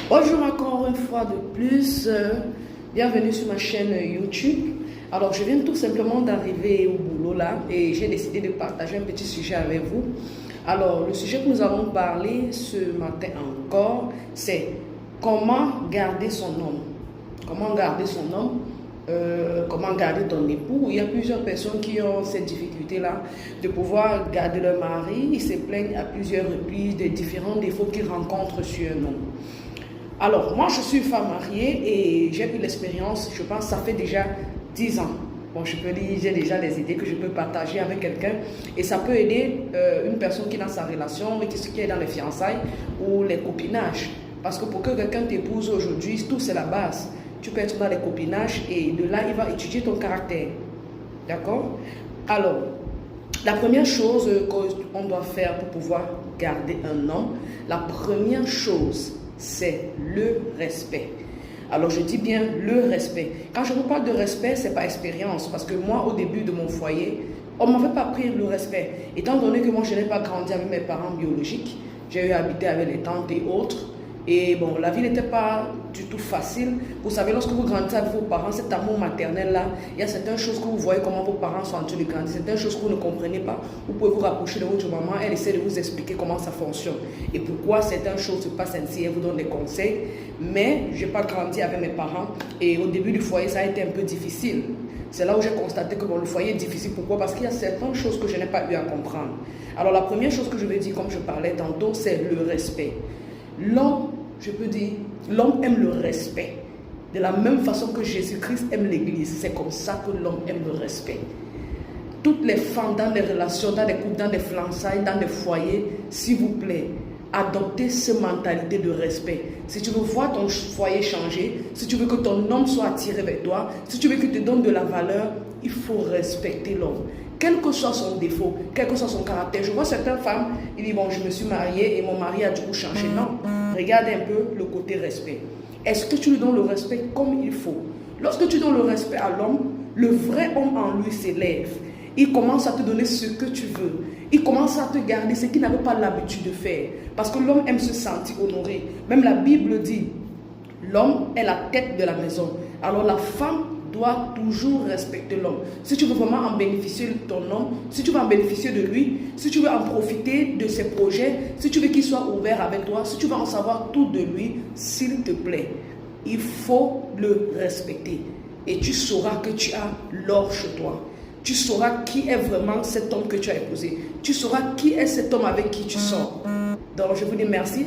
Bonjour encore une fois de plus, bienvenue sur ma chaîne YouTube. Alors je viens tout simplement d'arriver au boulot là et j'ai décidé de partager un petit sujet avec vous. Alors le sujet que nous allons parler ce matin encore, c'est comment garder son homme. Comment garder son homme, comment garder ton époux. Il y a plusieurs personnes qui ont cette difficulté-là de pouvoir garder leur mari. Ils se plaignent à plusieurs reprises des différents défauts qu'ils rencontrent sur un homme. Alors, moi, je suis femme mariée et j'ai eu l'expérience, je pense, ça fait déjà 10 ans. Bon, je peux dire, j'ai déjà des idées que je peux partager avec quelqu'un et ça peut aider une personne qui est dans sa relation, qui est dans les fiançailles ou les copinages. Parce que pour que quelqu'un t'épouse aujourd'hui, tout c'est la base. Tu peux être dans les copinages et de là, il va étudier ton caractère. D'accord? Alors, la première chose qu'on doit faire pour pouvoir garder un homme, la première chose, c'est le respect. Alors je dis bien le respect. Quand je vous parle de respect, c'est pas expérience. Parce que moi, au début de mon foyer, on ne m'avait pas appris le respect. Étant donné que moi, je n'ai pas grandi avec mes parents biologiques, j'ai eu à habiter avec les tantes et autres. Et bon, la vie n'était pas du tout facile. Vous savez, lorsque vous grandissez avec vos parents, cet amour maternel-là, il y a certaines choses que vous voyez comment vos parents sont en train de grandir, certaines choses que vous ne comprenez pas. Vous pouvez vous rapprocher de votre maman, elle essaie de vous expliquer comment ça fonctionne et pourquoi certaines choses se passent ainsi, elle vous donne des conseils. Mais je n'ai pas grandi avec mes parents et au début du foyer, ça a été un peu difficile. C'est là où j'ai constaté que bon, le foyer est difficile. Pourquoi? Parce qu'il y a certaines choses que je n'ai pas eu à comprendre. Alors la première chose que je veux dire, comme je parlais tantôt, c'est le respect. L'homme, je peux dire, l'homme aime le respect. De la même façon que Jésus-Christ aime l'Église, c'est comme ça que l'homme aime le respect. Toutes les femmes dans des relations, dans des couples, dans des fiançailles, dans des foyers, s'il vous plaît, adoptez cette mentalité de respect. Si tu veux voir ton foyer changer, si tu veux que ton homme soit attiré vers toi, si tu veux qu'il te donne de la valeur, il faut respecter l'homme. Quel que soit son défaut, quel que soit son caractère. Je vois certaines femmes, ils disent, bon, je me suis mariée et mon mari a du coup changé. Non, regarde un peu le côté respect. Est-ce que tu lui donnes le respect comme il faut? Lorsque tu donnes le respect à l'homme, le vrai homme en lui s'élève. Il commence à te donner ce que tu veux. Il commence à te garder ce qu'il n'avait pas l'habitude de faire. Parce que l'homme aime se sentir honoré. Même la Bible dit, l'homme est la tête de la maison. Alors la femme doit toujours respecter l'homme. Si tu veux vraiment en bénéficier de ton homme, si tu veux en bénéficier de lui, si tu veux en profiter de ses projets, si tu veux qu'il soit ouvert avec toi, si tu veux en savoir tout de lui, s'il te plaît, il faut le respecter. Et tu sauras que tu as l'or chez toi. Tu sauras qui est vraiment cet homme que tu as épousé. Tu sauras qui est cet homme avec qui tu sors. Donc je vous dis merci.